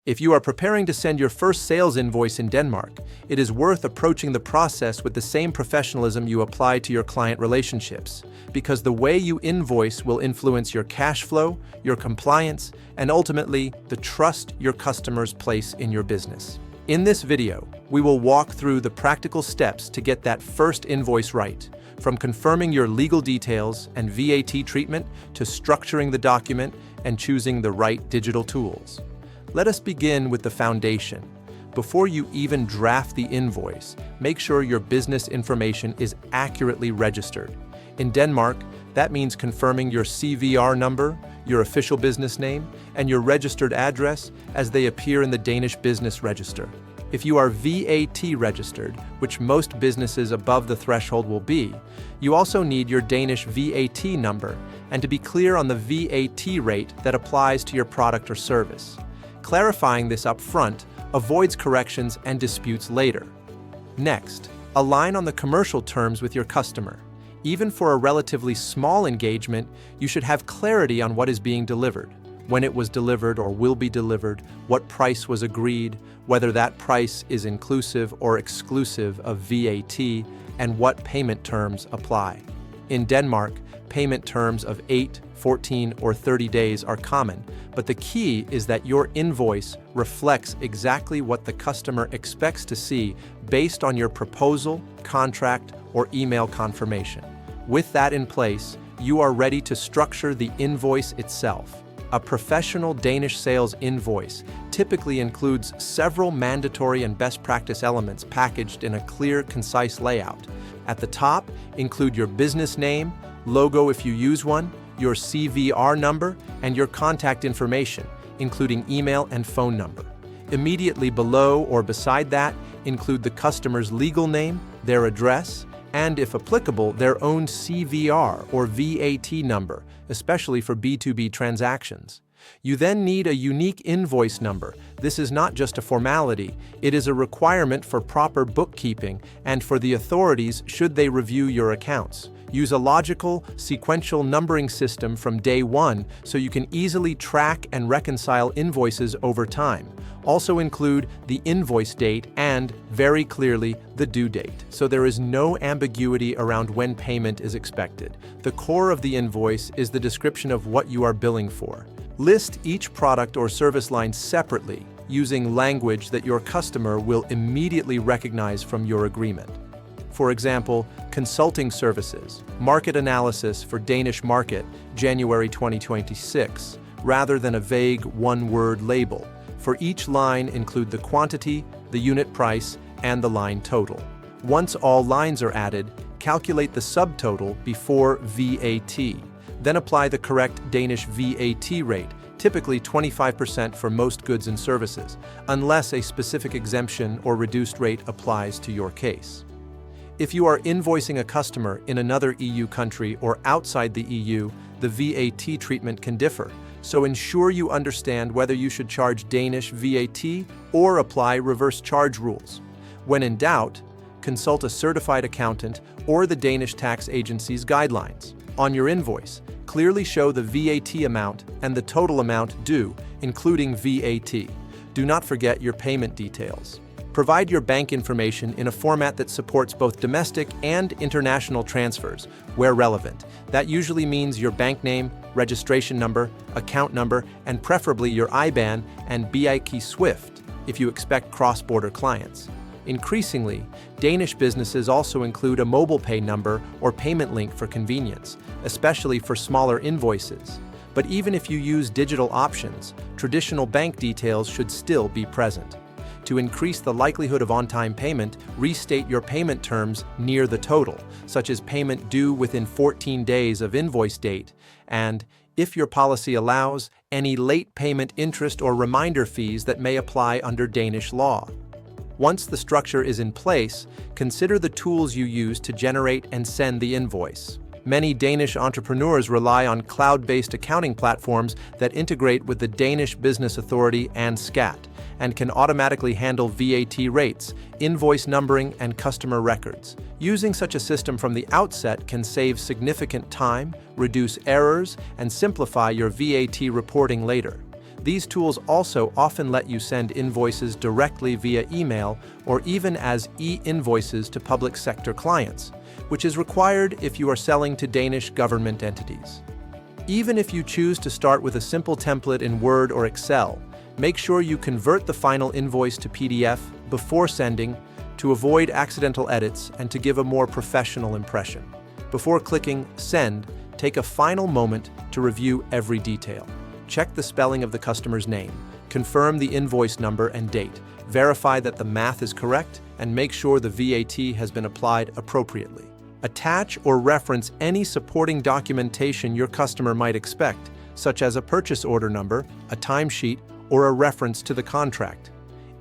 If you are preparing to send your first sales invoice in Denmark, it is worth approaching the process with the same professionalism you apply to your client relationships, because the way you invoice will influence your cash flow, your compliance, and ultimately the trust your customers place in your business. In this video, we will walk through the practical steps to get that first invoice right, from confirming your legal details and VAT treatment to structuring the document and choosing the right digital tools. Let us begin with the foundation. Before you even draft the invoice, make sure your business information is accurately registered. In Denmark, that means confirming your CVR number, your official business name, and your registered address as they appear in the Danish Business Register. If you are VAT registered, which most businesses above the threshold will be, you also need your Danish VAT number and to be clear on the VAT rate that applies to your product or service. Clarifying this up front avoids corrections and disputes later. Next, align on the commercial terms with your customer. Even for a relatively small engagement, you should have clarity on what is being delivered, when it was delivered or will be delivered, what price was agreed, whether that price is inclusive or exclusive of VAT, and what payment terms apply. In Denmark, payment terms of 8, 14, or 30 days are common, but the key is that your invoice reflects exactly what the customer expects to see based on your proposal, contract, or email confirmation. With that in place, you are ready to structure the invoice itself. A professional Danish sales invoice typically includes several mandatory and best practice elements packaged in a clear, concise layout. At the top, include your business name, logo if you use one, your CVR number, and your contact information, including email and phone number. Immediately below or beside that, include the customer's legal name, their address, and, if applicable, their own CVR or VAT number, especially for B2B transactions. You then need a unique invoice number. This is not just a formality, it is a requirement for proper bookkeeping and for the authorities should they review your accounts. Use a logical, sequential numbering system from day one so you can easily track and reconcile invoices over time. Also include the invoice date and, very clearly, the due date, so there is no ambiguity around when payment is expected. The core of the invoice is the description of what you are billing for. List each product or service line separately, using language that your customer will immediately recognize from your agreement. For example, consulting services, market analysis for Danish market, January 2026, rather than a vague one-word label. For each line, include the quantity, the unit price, and the line total. Once all lines are added, calculate the subtotal before VAT. Then apply the correct Danish VAT rate, typically 25% for most goods and services, unless a specific exemption or reduced rate applies to your case. If you are invoicing a customer in another EU country or outside the EU, the VAT treatment can differ, so ensure you understand whether you should charge Danish VAT or apply reverse charge rules. When in doubt, consult a certified accountant or the Danish tax agency's guidelines. On your invoice, clearly show the VAT amount and the total amount due, including VAT. Do not forget your payment details. Provide your bank information in a format that supports both domestic and international transfers, where relevant. That usually means your bank name, registration number, account number, and preferably your IBAN and BIK SWIFT if you expect cross-border clients. Increasingly, Danish businesses also include a mobile pay number or payment link for convenience, especially for smaller invoices. But even if you use digital options, traditional bank details should still be present. To increase the likelihood of on-time payment, restate your payment terms near the total, such as payment due within 14 days of invoice date, and, if your policy allows, any late payment interest or reminder fees that may apply under Danish law. Once the structure is in place, consider the tools you use to generate and send the invoice. Many Danish entrepreneurs rely on cloud-based accounting platforms that integrate with the Danish Business Authority and SCAT, and can automatically handle VAT rates, invoice numbering, and customer records. Using such a system from the outset can save significant time, reduce errors, and simplify your VAT reporting later. These tools also often let you send invoices directly via email or even as e-invoices to public sector clients, which is required if you are selling to Danish government entities. Even if you choose to start with a simple template in Word or Excel, make sure you convert the final invoice to PDF before sending to avoid accidental edits and to give a more professional impression. Before clicking Send, take a final moment to review every detail. Check the spelling of the customer's name, confirm the invoice number and date, verify that the math is correct, and make sure the VAT has been applied appropriately. Attach or reference any supporting documentation your customer might expect, such as a purchase order number, a timesheet, or a reference to the contract.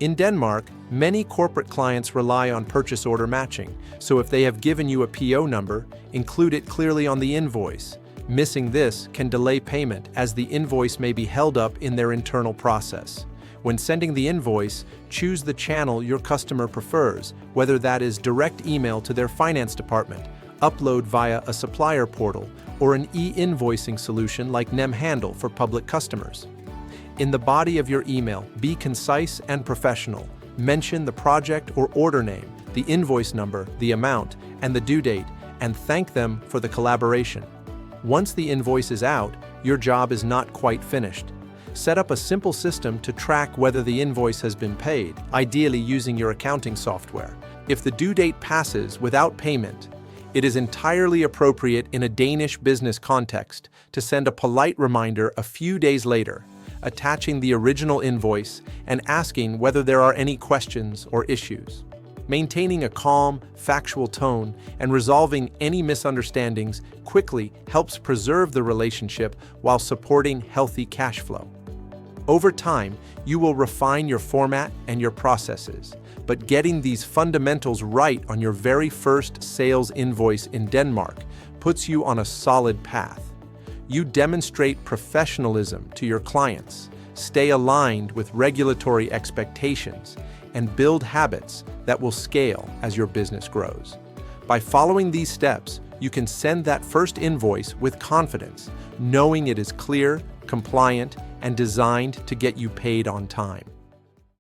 In Denmark, many corporate clients rely on purchase order matching, so if they have given you a PO number, include it clearly on the invoice. Missing this can delay payment as the invoice may be held up in their internal process. When sending the invoice, choose the channel your customer prefers, whether that is direct email to their finance department, upload via a supplier portal, or an e-invoicing solution like Handle for public customers. In the body of your email, be concise and professional. Mention the project or order name, the invoice number, the amount, and the due date, and thank them for the collaboration. Once the invoice is out, your job is not quite finished. Set up a simple system to track whether the invoice has been paid, ideally using your accounting software. If the due date passes without payment, it is entirely appropriate in a Danish business context to send a polite reminder a few days later, attaching the original invoice and asking whether there are any questions or issues. Maintaining a calm, factual tone and resolving any misunderstandings quickly helps preserve the relationship while supporting healthy cash flow. Over time, you will refine your format and your processes, but getting these fundamentals right on your very first sales invoice in Denmark puts you on a solid path. You demonstrate professionalism to your clients, stay aligned with regulatory expectations, and build habits that will scale as your business grows. By following these steps, you can send that first invoice with confidence, knowing it is clear, compliant, and designed to get you paid on time.